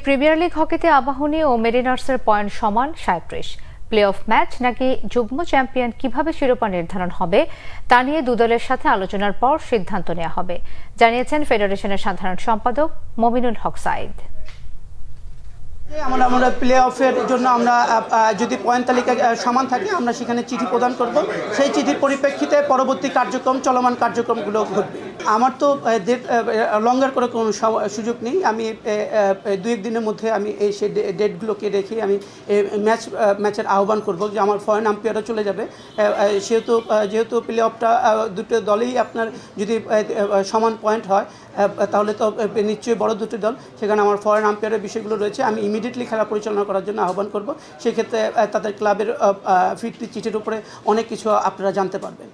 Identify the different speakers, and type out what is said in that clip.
Speaker 1: Premier league হকিতে Abahani ও মেরিনার্সের point সমান ৩৭। Play of match নাকি যুগ্ম চ্যাম্পিয়ন কিভাবে শিরোপা নির্ধারণ হবে তা নিয়ে দুদলের সাথে আলোচনার পর সিদ্ধান্ত নেওয়া হবে, জানিয়েছেন ফেডারেশনের সাধারণ সম্পাদক মমিনুল হক সাঈদ।
Speaker 2: আমরা প্লে অফের জন্য আমরা যদি পয়েন্ট তালিকা সমান থাকে আমরা সেখানে চিঠি প্রদান করব। সেই চিঠির পরিপ্রেক্ষিতে পরবর্তী কার্যক্রম চলমান কার্যক্রমগুলো ঘটবে। আমার তো লঙ্গার করে কোনো সুযোগ নেই। আমি ২-১ দিনের মধ্যে আমি এই সেই ডেটগুলোকে রেখে আমি ম্যাচের আহ্বান করব যে আমার ফরেন আম্পায়ারও চলে যাবে। যেহেতু প্লে অফটা দুটো দলেই আপনার যদি সমান পয়েন্ট হয় তাহলে তো নিশ্চয়ই বড় দুটি দল, সেখানে আমার ফরেন আম্পায়ারের বিষয়গুলো রয়েছে। আমি ইমিডিয়েটলি খেলা পরিচালনা করার জন্য আহ্বান করব। সেক্ষেত্রে তাদের ক্লাবের ফিরতি চিঠির উপরে অনেক কিছু আপনারা জানতে পারবেন।